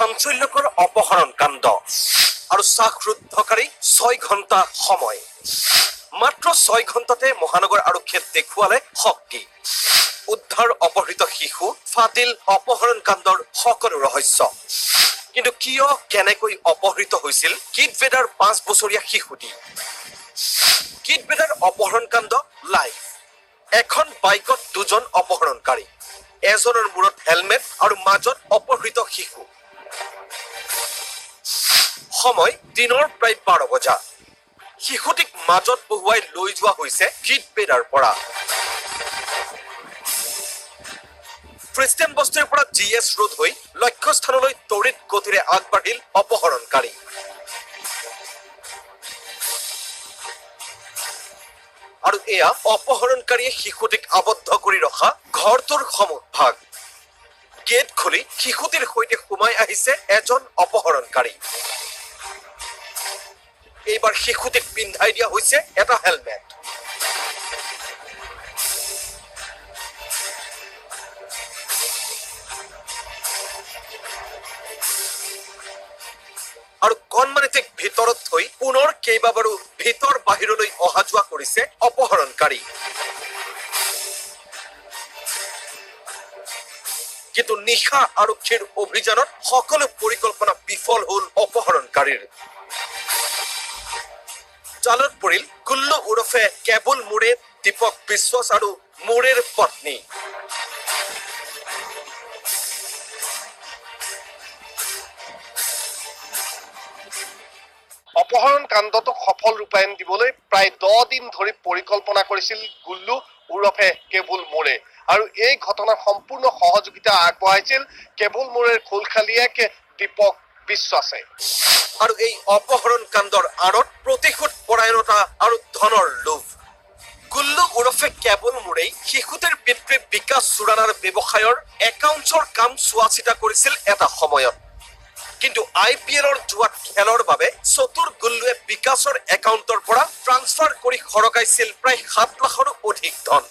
চাঞ্চল্যকৰ অপহৰণ কাণ্ড আৰু শ্বাসৰুদ্ধকাৰী 6 ঘণ্টা সময় মাত্ৰ 6 ঘণ্টাতে মহানগৰ আৰক্ষীয়ে দেখুৱালে শক্তি উদ্ধাৰ অপহৃত শিশু ফাদিল অপহৰণ কাণ্ডৰ সকলো ৰহস্য কিন্তু কিয় কেনেকৈ অপহৃত হৈছিল কিডবেডাৰ 5 বছৰীয়া শিশুটি কিডবেডাৰ অপহৰণ কাণ্ড লাইভ এখন বাইকত দুজন অপহৰণকাৰী এজনৰ মূৰত হেলমেট আৰু মাজত অপহৃত শিশু সময় দিনৰ প্ৰায় 12 বজা শিশুটিক মাজত বহুৱাই লৈ যোৱা হৈছে কিডবেডাৰ পৰা খ্ৰীষ্টিয়ান বস্তিৰ পৰা জিএছ ৰোড হৈ লক্ষ্যস্থানলৈ তড়িৎ গতিৰে আগবাঢ়িল অপহৰণকাৰী আৰু এয়া অপহৰণকাৰীয়ে শিশুটিক আবদ্ধ কৰি ৰখা ঘৰটোৰ সন্মুখভাগ গেট খুলি শিশুটিৰ সৈতে সোমাই আহিছে এজন অপহৰণকাৰী এইবাৰ শিশুটিক পিন্ধাই দিয়া হৈছে এটা হেলমেট আৰু কণমানিটিক ভিতৰত থৈ পুনৰ কেইবাবাৰো ভিতৰ বাহিৰলৈ অহা যোৱা কৰিছে অপহৰণকাৰী কিন্তু নিশা আৰক্ষীৰ অভিযানত সকলো পৰিকল্পনা বিফল হ'ল অপহৰণকাৰীৰ জালত পৰিল কুল্লু ওৰফে কেবুল মোৰে দীপক বিশ্বাস আৰু মোৰেৰ পত্নী অপহৰণ কাণ্ডটোক সফল ৰূপায়ণ দিবলৈ প্ৰায় 10 দিন ধৰি পৰিকল্পনা কৰিছিল গুল্লু ওৰফে কেবুল মোৰে আৰু এই ঘটনাৰ সম্পূৰ্ণ সহযোগিতা আগবঢ়াইছিল কেবুল মোৰেৰ খোলখালিয়েক দীপক বিশ্বাসে আৰু এই অপহৰণ কাণ্ডৰ আঁৰত প্ৰতিশোধ পৰায়ণতা আৰু ধনৰ লোভ গুল্লু ওৰফে কেবুল মোৰেই শিশুটিৰ পিতৃ বিকাশ চুৰানাৰ ব্যৱসায়ৰ একাউণ্টছৰ কাম চোৱা চিতা কৰিছিল এটা সময়ত কিন্তু IPLৰ জুৱাত খেলৰ বাবে চতুৰ গুল্লুৱে বিকাশৰ একাউণ্টৰ পৰা ট্ৰান্সফাৰ কৰি সৰকাইছিল প্ৰায় 7 লাখৰো অধিক ধন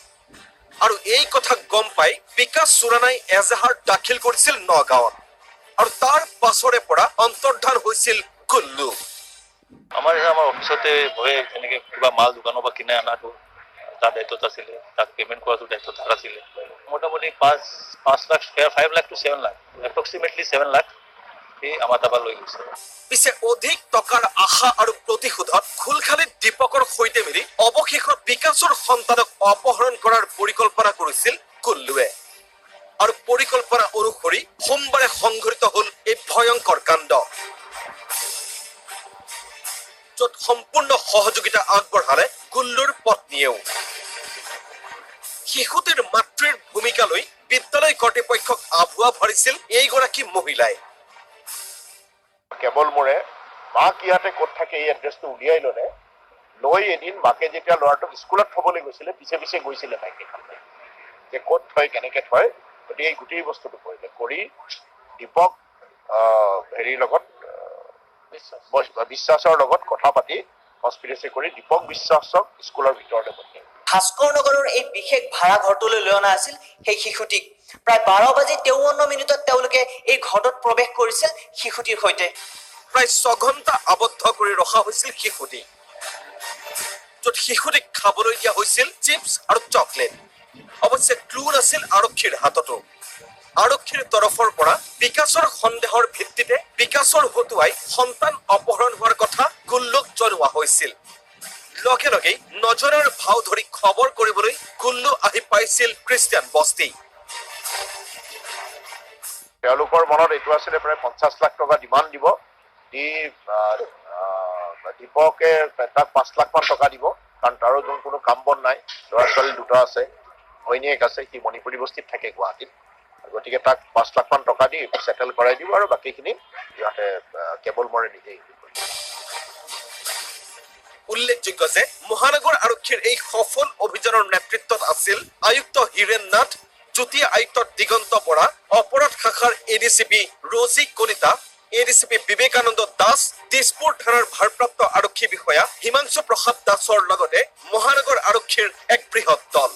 আৰু এই কথা গম পাই বিকাশ চুৰানাই এজাহাৰ দাখিল কৰিছিল নগাঁৱত আৰু তাৰ পাছৰে পৰা অন্তৰ্ধান হৈছিল গুল্লু আমাৰ অফিসতে বহে এনেকে কিবা মাল দোকানৰ পৰা কিনে আনাটো তাৰ দায়িত্বত আছিলে তাক পেমেণ্ট কৰাটো দায়িত্ব তাৰ আছিলে মোটামুটি 5 লাখ 5 লাখ to 7 লাখ এপ্ৰক্সিমেটলি 7 লাখ আমাৰ তাৰপৰা লৈ গৈছে পিছে অধিক টকাৰ আশা আৰু প্ৰতিশোধত খোলখালিত দীপকৰ সৈতে মিলি অৱশেষত বিকাশৰ সন্তানক অপহৰণ কৰাৰ পৰিকল্পনা কৰিছিল গুল্লুৱে আৰু পৰিকল্পনা অনুসৰি সোমবাৰে সংঘটিত হ'ল এই ভয়ংকৰ কাণ্ড য'ত সম্পূৰ্ণ সহযোগিতা আগবঢ়ালে গুল্লুৰ পত্নীয়েও শিশুটিৰ মাতৃৰ ভূমিকা লৈ বিদ্যালয় কৰ্তৃপক্ষক আভুৱা ভৰিছিল এইগৰাকী মহিলাই কেবল মোৰে মাক ইয়াতে ক'ত থাকে এই এড্ৰেছটো উলিয়াই ল'লে লৈ এদিন মাকে যেতিয়া ল'ৰাটোক স্কুলত থ'বলৈ গৈছিলে পিছে পিছে গৈছিলে তাইক দেখালে যে ক'ত থয় কেনেকৈ থয় গতিকে এই গোটেই বস্তুটো কৰিলে কৰি দীপক হেৰিৰ লগত বিশ্বাসৰ লগত কথা পাতি কনস্পিৰেচি কৰি দীপক বিশ্বাসক স্কুলৰ ভিতৰতে পঠিয়াই ভাস্কৰ নগৰৰ এই বিশেষ ভাড়া ঘৰটোলৈ লৈ অনা আছিল সেই শিশুটিক প্ৰায় 12:53 তেওঁলোকে এই ঘৰটোত প্ৰৱেশ কৰিছিল শিশুটিৰ সৈতে প্ৰায় 6 ঘণ্টা আবদ্ধ কৰি ৰখা হৈছিল শিশুটি য'ত শিশুটিক খাবলৈ দিয়া হৈছিল চিপছ আৰু চকলেট অৱশ্যে ক্লু নাছিল আৰক্ষীৰ হাততো আৰক্ষীৰ তৰফৰ পৰা বিকাশৰ সন্দেহৰ ভিত্তিতে বিকাশৰ হতুৱাই সন্তান অপহৰণ হোৱাৰ কথা গুল্লুক জনোৱা হৈছিল লগে লগেই নজৰৰ ভাও ধৰি খবৰ কৰিবলৈ গুল্লু আহি পাইছিল খ্ৰীষ্টিয়ান বস্তি তেওঁলোকৰ মনত এইটো আছিলে প্ৰায় 50 লাখ টকা ডিমাণ্ড দিব দি দীপকে তাক 5 লাখ মান টকা দিব কাৰণ তাৰো যোন কোনো কাম বন নাই ল'ৰা ছোৱালী দুটা আছে ঘৈণীয়েক আছে সি মণিপুৰী বস্তিত থাকে গুৱাহাটীত গতিকে তাক 5 লাখ মান টকা দি সেটেল কৰাই দিব আৰু বাকীখিনি ইয়াতে কেবল মোৰে নিজেই উল্লেখযোগ্য যে মহানগৰ আৰক্ষীৰ এই সফল অভিযানৰ নেতৃত্বত আছিল আয়ুক্ত হীৰেন নাথ যুটীয়া আয়ুক্ত দিগন্ত বৰা অপৰাধ শাখাৰ এডিচিপি ৰজি কলিতা এডিচিপি বিবেকানন্দ দাস দিছপুৰ থানাৰ ভাৰপ্ৰাপ্ত আৰক্ষী বিষয়া হিমাংশু প্ৰসাদ দাসৰ লগতে মহানগৰ আৰক্ষীৰ এক বৃহৎ দল